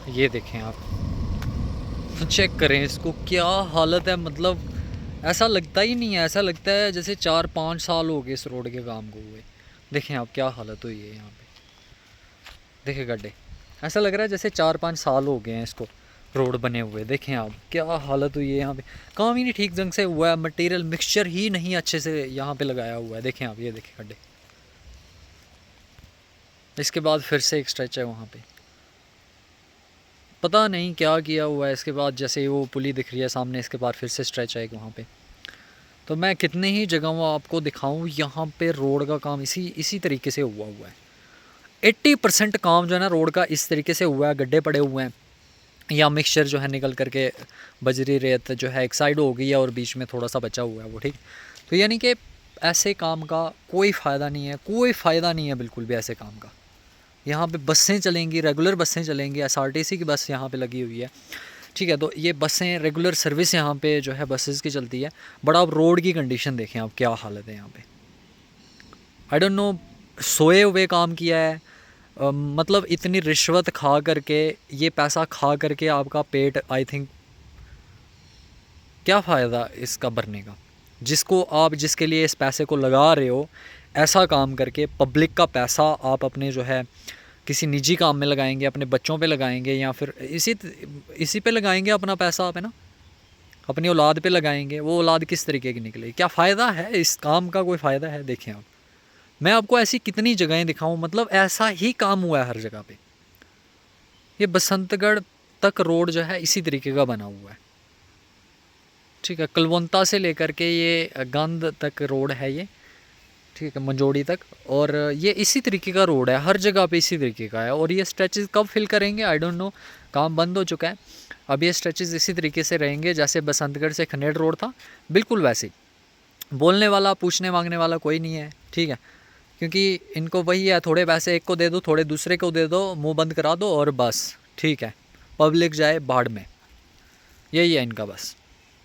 ये देखें आप, चेक करें इसको, क्या हालत है। मतलब ऐसा लगता ही नहीं है, ऐसा लगता है जैसे 4-5 साल हो गए इस रोड के काम को हुए। देखें आप क्या हालत हुई है यहाँ पे, देखें गड्ढे, ऐसा लग रहा है जैसे 4-5 साल हो गए हैं इसको रोड बने हुए। देखें आप क्या हालत हुई है यहाँ पे, काम ही नहीं ठीक ढंग से हुआ है, मटेरियल मिक्सचर ही नहीं अच्छे से यहाँ पे लगाया हुआ है। देखें आप, ये देखें गड्ढे। इसके बाद फिर से एक स्ट्रेच है वहाँ पे, पता नहीं क्या किया हुआ है। इसके बाद जैसे वो पुली दिख रही है सामने, इसके बाद फिर से स्ट्रेच है वहाँ पे। तो मैं कितने ही जगहों आपको दिखाऊं, यहाँ पे रोड का काम इसी तरीके से हुआ है। 80% काम जो है ना रोड का इस तरीके से हुआ है, गड्ढे पड़े हुए हैं या मिक्सचर जो है निकल करके बजरी रेत जो है एक साइड हो गई है और बीच में थोड़ा सा बचा हुआ है वो, ठीक। तो यानी कि ऐसे काम का कोई फ़ायदा नहीं है, कोई फ़ायदा नहीं है बिल्कुल भी ऐसे काम का। यहाँ पे बसें चलेंगी, रेगुलर बसें चलेंगी, एसआरटीसी की बस यहाँ पे लगी हुई है, ठीक है। तो ये बसें रेगुलर सर्विस यहाँ पे जो है बसेस की चलती है। बट आप रोड की कंडीशन देखें आप, क्या हालत है यहाँ पे। आई डोंट नो, सोए हुए काम किया है। मतलब इतनी रिश्वत खा करके, ये पैसा खा करके आपका पेट, आई थिंक क्या फ़ायदा इसका भरने का, जिसको आप जिसके लिए इस पैसे को लगा रहे हो, ऐसा काम करके पब्लिक का पैसा आप अपने जो है किसी निजी काम में लगाएंगे, अपने बच्चों पे लगाएंगे, या फिर इसी पे लगाएंगे अपना पैसा आप, है ना, अपनी औलाद पे लगाएंगे। वो औलाद किस तरीके की निकलेगी, क्या फ़ायदा है इस काम का, कोई फ़ायदा है? देखें आप, मैं आपको ऐसी कितनी जगहें दिखाऊं, मतलब ऐसा ही काम हुआ है हर जगह पे। ये बसंतगढ़ तक रोड जो है इसी तरीके का बना हुआ है, ठीक है। कलवंता से लेकर के ये गंद तक रोड है ये, ठीक है, मंजोड़ी तक। और ये इसी तरीके का रोड है, हर जगह पे इसी तरीके का है। और ये स्ट्रेचेस कब फिल करेंगे आई डोंट नो, काम बंद हो चुका है। अब ये स्ट्रेचेस इसी तरीके से रहेंगे जैसे बसंतगढ़ से खनेड़ रोड था, बिल्कुल वैसे ही। बोलने वाला, पूछने मांगने वाला कोई नहीं है, ठीक है। क्योंकि इनको वही है, थोड़े पैसे एक को दे दो, थोड़े दूसरे को दे दो, मुंह बंद करा दो और बस, ठीक है, पब्लिक जाए बाढ़ में, यही है इनका बस।